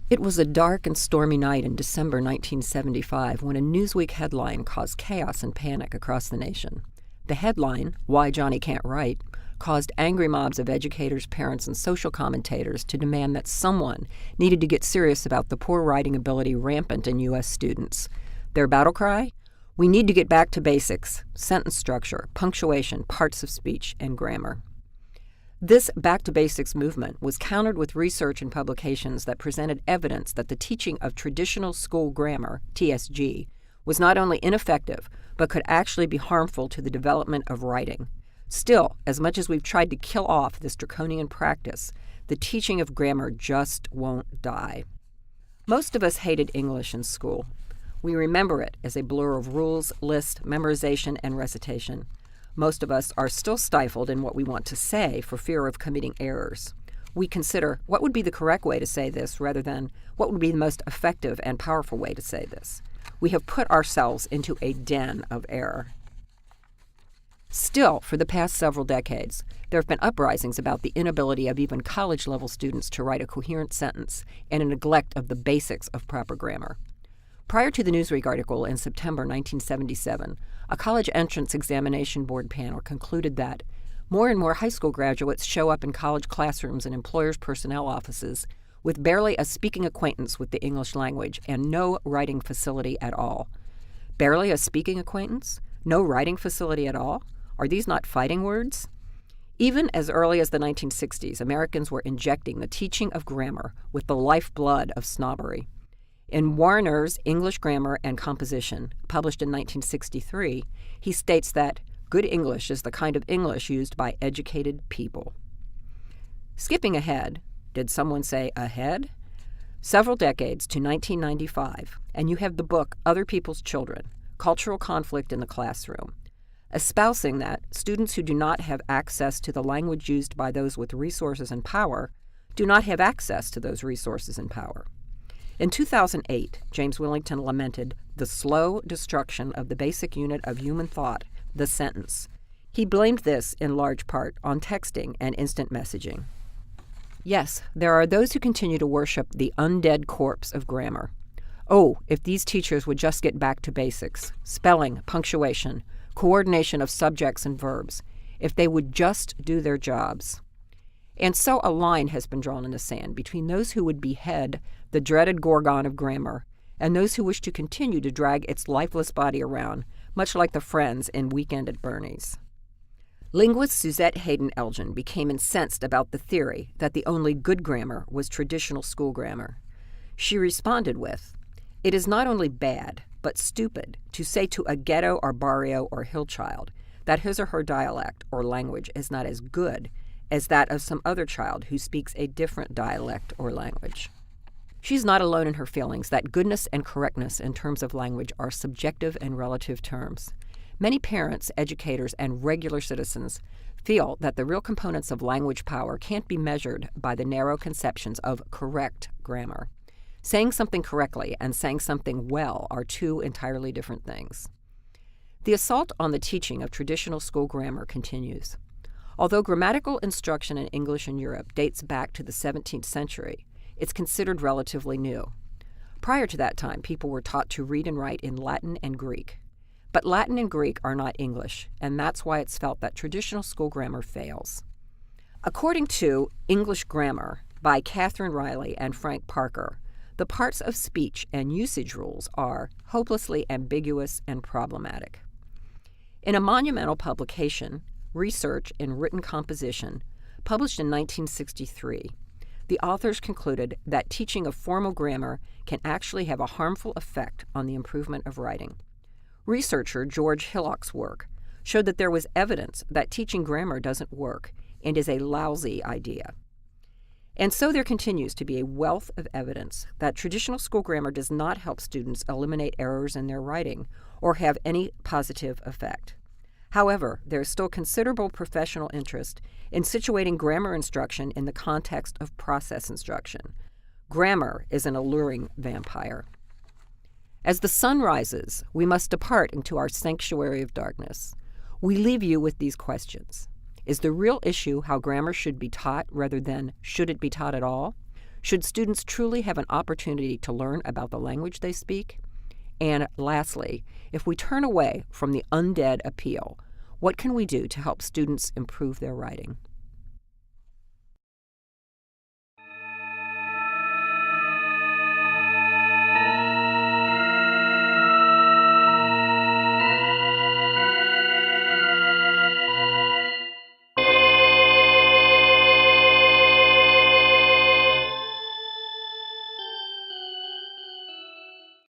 It was a dark and stormy night in December 1975 when a Newsweek headline caused chaos and panic across the nation. The headline, "Why Johnny Can't Write," caused angry mobs of educators, parents, and social commentators to demand that someone needed to get serious about the poor writing ability rampant in U.S. students. Their battle cry? We need to get back to basics: sentence structure, punctuation, parts of speech, and grammar. This back to basics movement was countered with research and publications that presented evidence that the teaching of traditional school grammar, TSG, was not only ineffective, but could actually be harmful to the development of writing. Still, as much as we've tried to kill off this draconian practice, the teaching of grammar just won't die. Most of us hated English in school. We remember it as a blur of rules, lists, memorization, and recitation. Most of us are still stifled in what we want to say for fear of committing errors. We consider what would be the correct way to say this rather than what would be the most effective and powerful way to say this. We have put ourselves into a den of error. Still, for the past several decades, there have been uprisings about the inability of even college-level students to write a coherent sentence and a neglect of the basics of proper grammar. Prior to the Newsweek article in September 1977, a college entrance examination board panel concluded that more and more high school graduates show up in college classrooms and employers' personnel offices with barely a speaking acquaintance with the English language and no writing facility at all. Barely a speaking acquaintance? No writing facility at all? Are these not fighting words? Even as early as the 1960s, Americans were injecting the teaching of grammar with the lifeblood of snobbery. In Warner's English Grammar and Composition, published in 1963, he states that good English is the kind of English used by educated people. Skipping ahead, did someone say ahead? Several decades to 1995, and you have the book Other People's Children, Cultural Conflict in the Classroom, espousing that students who do not have access to the language used by those with resources and power do not have access to those resources and power. In 2008, James Willington lamented the slow destruction of the basic unit of human thought, the sentence. He blamed this, in large part, on texting and instant messaging. Yes, there are those who continue to worship the undead corpse of grammar. Oh, if these teachers would just get back to basics: spelling, punctuation, coordination of subjects and verbs. If they would just do their jobs. And so a line has been drawn in the sand between those who would behead the dreaded Gorgon of grammar and those who wish to continue to drag its lifeless body around, much like the friends in Weekend at Bernie's. Linguist Suzette Hayden Elgin became incensed about the theory that the only good grammar was traditional school grammar. She responded with, "It is not only bad, but stupid to say to a ghetto or barrio or hill child that his or her dialect or language is not as good as that of some other child who speaks a different dialect or language." She's not alone in her feelings that goodness and correctness in terms of language are subjective and relative terms. Many parents, educators, and regular citizens feel that the real components of language power can't be measured by the narrow conceptions of correct grammar. Saying something correctly and saying something well are two entirely different things. The assault on the teaching of traditional school grammar continues. Although grammatical instruction in English in Europe dates back to the 17th century, it's considered relatively new. Prior to that time, people were taught to read and write in Latin and Greek. But Latin and Greek are not English, and that's why it's felt that traditional school grammar fails. According to English Grammar by Catherine Riley and Frank Parker, the parts of speech and usage rules are hopelessly ambiguous and problematic. In a monumental publication, Research in Written Composition, published in 1963, the authors concluded that teaching of formal grammar can actually have a harmful effect on the improvement of writing. Researcher George Hillock's work showed that there was evidence that teaching grammar doesn't work and is a lousy idea. And so there continues to be a wealth of evidence that traditional school grammar does not help students eliminate errors in their writing or have any positive effect. However, there is still considerable professional interest in situating grammar instruction in the context of process instruction. Grammar is an alluring vampire. As the sun rises, we must depart into our sanctuary of darkness. We leave you with these questions. Is the real issue how grammar should be taught rather than should it be taught at all? Should students truly have an opportunity to learn about the language they speak? And lastly, if we turn away from the Undead Appeal, what can we do to help students improve their writing?